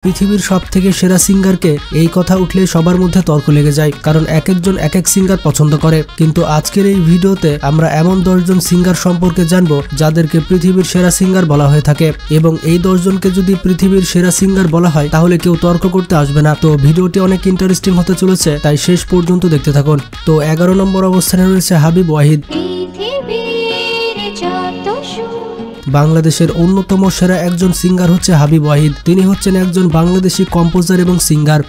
পৃথিবীর সবথেকে সেরা সিঙ্গারকে এই কথা উঠলে সবার মধ্যে তর্ক লেগে যায়, কারণ এক একজন এক এক সিঙ্গার পছন্দ করে। কিন্তু আজকের এই ভিডিওতে আমরা এমন 10 জন সিঙ্গার সম্পর্কে জানবো যাদেরকে পৃথিবীর সেরা সিঙ্গার বলা হয়ে থাকে, এবং এই 10 জনকে যদি পৃথিবীর সেরা সিঙ্গার বলা হয় তাহলে কেউ তর্ক করতে আসবে না। তো ভিডিওটি অনেক ইন্টারেস্টিং হতে চলেছে, তাই শেষ পর্যন্ত দেখতে থাকুন। তো 11 নম্বর অবস্থানে রয়েছে হাবিব ওয়াহিদ। বাংলাদেশের অন্যতম সেরা একজন সিঙ্গার হচ্ছে হাবিব ওয়াহিদ। তিনি হচ্ছেন একজন বাংলাদেশি কম্পোজার এবং সিঙ্গার।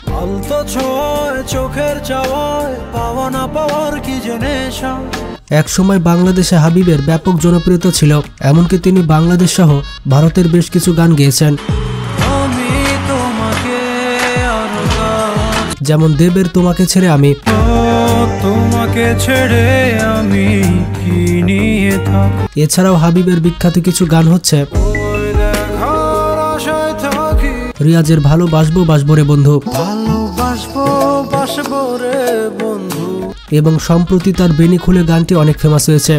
একসময় বাংলাদেশে হাবিবের ব্যাপক জনপ্রিয়তা ছিল, এমনকি তিনি বাংলাদেশ সহ ভারতের বেশ কিছু গান গেয়েছেন, যেমন দেবের তোমাকে ছেড়ে আমি। এছাড়াও হাবিবের বিখ্যাত কিছু গান হচ্ছে রিয়াজের ভালোবাসবো বাসবো রে বন্ধু, এবং সম্প্রতি তার বেনি খুলে গানটি অনেক ফেমাস হয়েছে।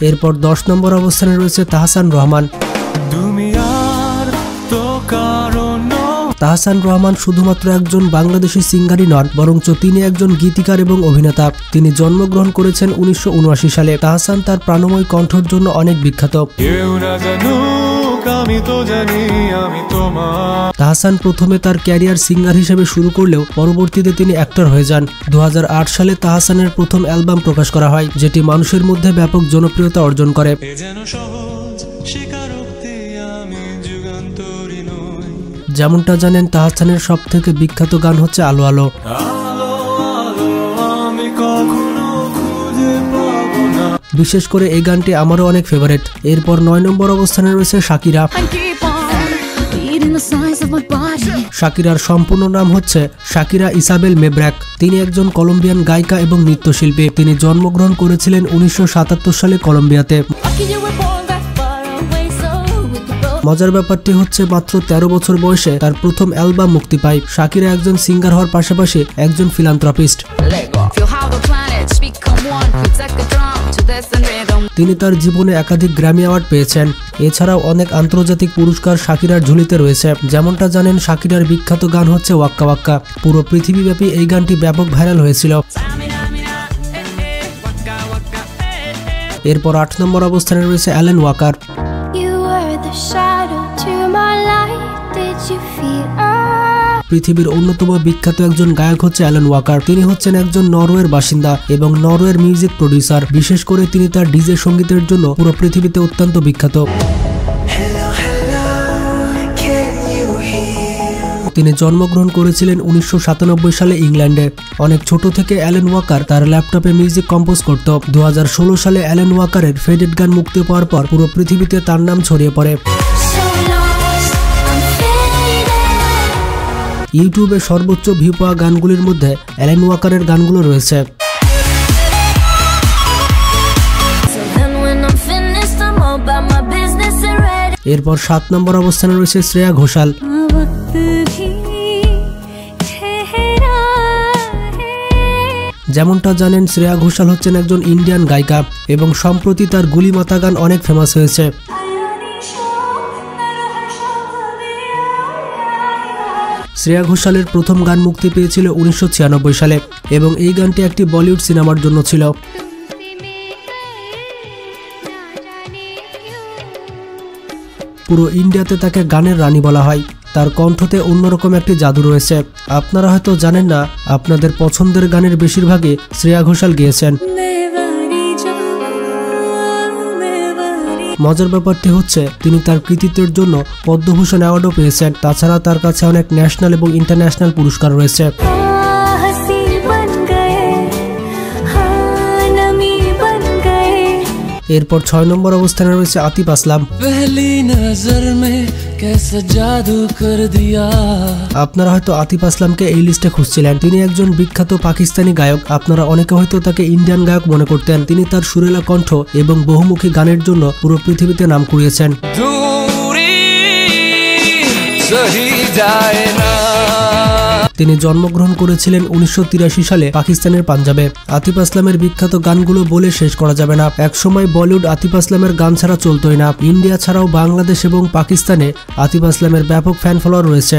এরপর 10 নম্বর অবস্থানে রয়েছে তাহসান রহমান। তাহসান রহমান শুধুমাত্র একজন বাংলাদেশি সিঙ্গারই নন, বরঞ্চ তিনি একজন গীতিকার এবং অভিনেতা। তিনি জন্মগ্রহণ করেছেন 1979 সালে। তাহসান তার প্রাণময় কণ্ঠের জন্য অনেক বিখ্যাত। তাহসান প্রথমে তার ক্যারিয়ার সিঙ্গার হিসেবে শুরু করলেও পরবর্তীতে তিনি অ্যাক্টর হয়ে যান। 2008 সালে তাহসানের প্রথম অ্যালবাম প্রকাশ করা হয়, যেটি মানুষের মধ্যে ব্যাপক জনপ্রিয়তা অর্জন করে। যেমনটা জানেন, তাহসানের সব থেকে বিখ্যাত গান হচ্ছে আলো আলো। বিশেষ করে এই গানটি আমারও অনেক ফেভারিট। এরপর 9 নম্বর অবস্থানে রয়েছে শাকিরা। শাকিরার সম্পূর্ণ নাম হচ্ছে শাকিরা ইসাবেল মেব্রাক। তিনি একজন কলম্বিয়ান গায়িকা এবং নৃত্যশিল্পী। তিনি জন্মগ্রহণ করেছিলেন 1977 সালে কলম্বিয়াতে। মজার ব্যাপারটি হচ্ছে মাত্র 13 বছর বয়সে তার প্রথম অ্যালবাম মুক্তি পায়। শাকিরা একজন সিঙ্গার হওয়ার পাশাপাশি একজন ফিলান্থ্রপিস্ট। তিনি তার জীবনে একাধিক গ্র্যামি অ্যাওয়ার্ড পেয়েছেন। এছাড়াও অনেক আন্তর্জাতিক পুরস্কার শাকিরার ঝুলিতে রয়েছে। যেমনটা জানেন, শাকিরার বিখ্যাত গান হচ্ছে ওয়াক্কা ওয়াক্কা। পুরো পৃথিবীব্যাপী এই গানটি ব্যাপক ভাইরাল হয়েছিল। এরপর 8 নম্বর অবস্থানে রয়েছে অ্যালেন ওয়াকার। পৃথিবীর অন্যতম বিখ্যাত একজন গায়ক হচ্ছে অ্যালেন ওয়াকার। তিনি হচ্ছেন একজন নরওয়ের বাসিন্দা এবং নরওয়ের মিউজিক প্রডিউসার। বিশেষ করে তিনি তার ডিজে সঙ্গীতের জন্য পুরো পৃথিবীতে অত্যন্ত বিখ্যাত। তিনি জন্মগ্রহণ করেছিলেন 1997 সালে ইংল্যান্ডে। অনেক ছোট থেকে অ্যালেন ওয়াকার তার ল্যাপটপে মিউজিক কম্পোজ করত। 2016 সালে অ্যালেন ওয়াকারের ফেডেড গান মুক্তি পাওয়ার পর পুরো পৃথিবীতে তার নাম ছড়িয়ে পড়ে। ইউটিউবে সর্বোচ্চ ভিউ পাওয়া গানগুলির মধ্যে অ্যালেন ওয়াকারের গানগুলো রয়েছে। এরপর 7 নম্বর অবস্থানে রয়েছে শ্রেয়া ঘোষাল। যেমনটা জানেন, শ্রেয়া ঘোষাল হচ্ছেন একজন ইন্ডিয়ান গায়িকা এবং সম্প্রতি তার গুলি মাতা গান অনেক ফেমাস হয়েছে। শ্রেয়া ঘোষালের প্রথম গান মুক্তি পেয়েছিল 1996 সালে এবং এই গানটি একটি বলিউড সিনেমার জন্য ছিল। পুরো ইন্ডিয়াতে তাকে গানের রানী বলা হয়। তার কণ্ঠতে অন্যরকম একটি জাদু রয়েছে। আপনারা হয়তো জানেন না, আপনাদের পছন্দের গানের বেশিরভাগই শ্রেয়া ঘোষাল গেয়েছেন। মজার ব্যাপারটি হচ্ছে তিনি তার কৃতিত্বের জন্য পদ্মভূষণ অ্যাওয়ার্ডও পেয়েছেন। তাছাড়া তার কাছে অনেক ন্যাশনাল এবং ইন্টারন্যাশনাল পুরস্কার রয়েছে। এরপর 6 নম্বর অবস্থানে রয়েছে আতিফ আসলাম। আপনারা হয়তো আতিফ আসলামকে এই লিস্টে খুঁজছিলেন। তিনি একজন বিখ্যাত পাকিস্তানি গায়ক। আপনারা অনেকে হয়তো তাকে ইন্ডিয়ান গায়ক মনে করতেন। তিনি তার সুরেলা কণ্ঠ এবং বহুমুখী গানের জন্য পুরো পৃথিবীতে নাম কুড়িয়েছেন। তিনি জন্মগ্রহণ করেছিলেন 1983 সালে পাকিস্তানের পাঞ্জাবে। আতিফ আসলামের বিখ্যাত গানগুলো বলে শেষ করা যাবে না। একসময় বলিউড আতিফ আসলামের গান ছাড়া চলতোই না। ইন্ডিয়া ছাড়াও বাংলাদেশ এবং পাকিস্তানে আতিফ আসলামের ব্যাপক ফ্যান ফলোয়ার রয়েছে।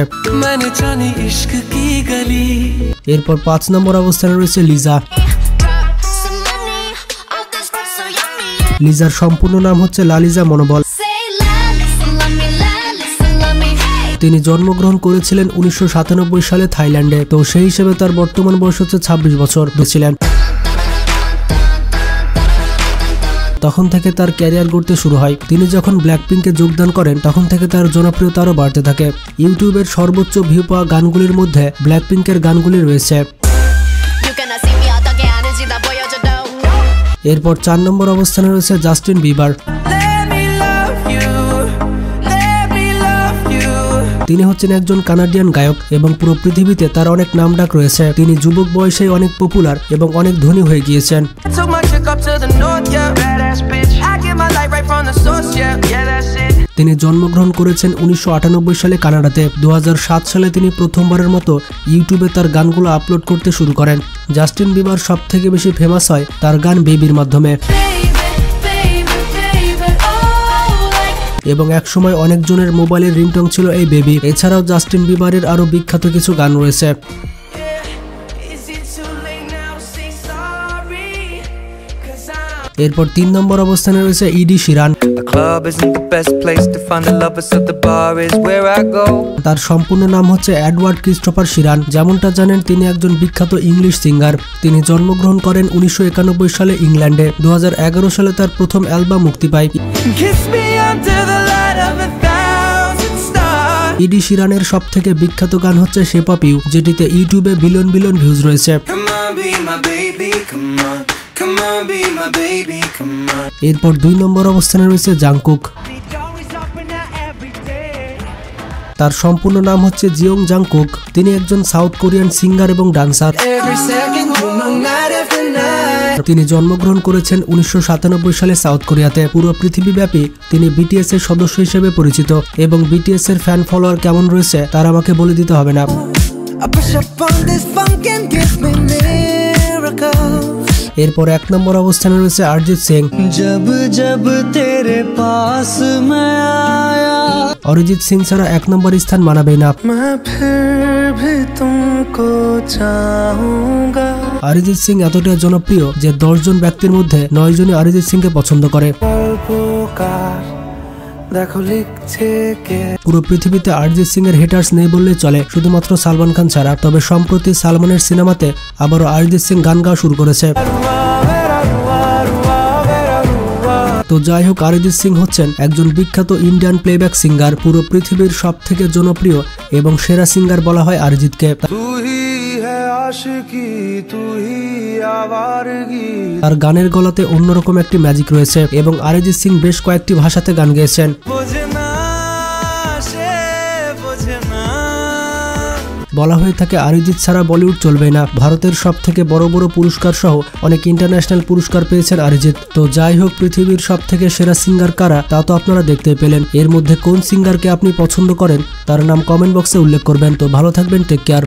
এরপর 5 নম্বর অবস্থানে রয়েছে লিজা। লিজার সম্পূর্ণ নাম হচ্ছে লালিজা মনোবল। তিনি জন্মগ্রহণ করেছিলেন 1997 সালে থাইল্যান্ডে। তো সেই হিসেবে তার বর্তমান বয়স হচ্ছে 26 বছর ছিলেন। তখন থেকে তার ক্যারিয়ার গড়তে শুরু হয়। তিনি যখন ব্ল্যাকপিঙ্কে যোগদান করেন তখন থেকে তার জনপ্রিয়তা আরও বাড়তে থাকে। ইউটিউবের সর্বোচ্চ ভিউ পাওয়া গানগুলির মধ্যে ব্ল্যাকপিঙ্কের গানগুলি রয়েছে। এরপর 4 নম্বর অবস্থানে রয়েছে জাস্টিন বিবার। তিনি হচ্ছেন একজন কানাডিয়ান গায়ক এবং পুরো পৃথিবীতে তার অনেক নামডাক রয়েছে। তিনি যুবক বয়সে অনেক পপুলার এবং অনেক ধনী হয়ে গিয়েছেন। তিনি জন্মগ্রহণ করেছেন 1998 সালে কানাডাতে। 2007 সালে তিনি প্রথমবারের মতো ইউটিউবে তার গানগুলো আপলোড করতে শুরু করেন। জাস্টিন বিবার সবথেকে বেশি ফেমাস হয় তার গান বেবির মাধ্যমে এবং একসময় অনেকজনের মোবাইলের রিংটং ছিল এই বেবি। এছাড়াও জাস্টিন বিবারের আরো বিখ্যাত কিছু গান রয়েছে। এরপর 3 নম্বর অবস্থানে রয়েছে ইডি শিরান। তার সম্পূর্ণ নাম হচ্ছে এডওয়ার্ড ক্রিস্টোফার শিরান। যেমনটা জানেন তিনি একজন বিখ্যাত ইংলিশ সিঙ্গার। তিনি জন্মগ্রহণ করেন 1991 সালে ইংল্যান্ডে। 2011 সালে তার প্রথম অ্যালবাম মুক্তি পায়। ইডি শিরানের সব থেকে বিখ্যাত গান হচ্ছে শেপ অফ ইউ, যেটিতে ইউটিউবে বিলিয়ন বিলিয়ন ভিউজ রয়েছে। এরপর 2 নম্বর অবস্থানে রয়েছে জাংকুক। তার সম্পূর্ণ নাম হচ্ছে জিওং জাংকুক। তিনি একজন সাউথ কোরিয়ান সিঙ্গার এবং ডান্সার। তিনি জন্মগ্রহণ করেছেন 1997 সালে সাউথ কোরিয়াতে। পুরো পৃথিবীব্যাপী তিনি বিটিএস এর সদস্য হিসেবে পরিচিত এবং বিটিএস এর ফ্যান ফলোয়ার কেমন রয়েছে তার আমাকে বলে দিতে হবে না। এরপর 1 নম্বর অবস্থানে রয়েছে অরিজিৎ সিং। অরিজিৎ সিং ছাড়া 1 নম্বর স্থান মানাবে না। অরিজিৎ সিং এতটা জনপ্রিয় যে 10 জন ব্যক্তির মধ্যে 9 জনই অরিজিৎ সিংকে পছন্দ করে। পুরো পৃথিবীতে অরিজিৎ সিং এর হেটার্স নেই বললেই চলে, শুধুমাত্র সালমান খান ছাড়া। তবে সম্প্রতি সালমানের সিনেমাতে আবারও অরিজিৎ সিং গান গাওয়া শুরু করেছে। তো যাই হোক, অরিজিৎ সিং হচ্ছেন একজন বিখ্যাত ইন্ডিয়ান প্লেব্যাক সিঙ্গার। পুরো পৃথিবীর সব থেকে জনপ্রিয় এবং সেরা সিঙ্গার বলা হয় অরিজিৎকে। তার গানের গলাতে অন্যরকম একটি ম্যাজিক রয়েছে এবং অরিজিৎ সিং বেশ কয়েকটি ভাষাতে গান গেয়েছেন। বলা হয়ে থাকে অরিজিৎ ছাড়া বলিউড চলবে না। ভারতের সব থেকে বড় বড় পুরস্কার সহ অনেক ইন্টারন্যাশনাল পুরস্কার পেয়েছেন অরিজিৎ। তো যাই হোক, পৃথিবীর সব থেকে সেরা সিঙ্গার কারা তা তো আপনারা দেখতে পেলেন। এর মধ্যে কোন সিঙ্গারকে আপনি পছন্দ করেন তার নাম কমেন্ট বক্সে উল্লেখ করবেন। তো ভালো থাকবেন, টেক কেয়ার।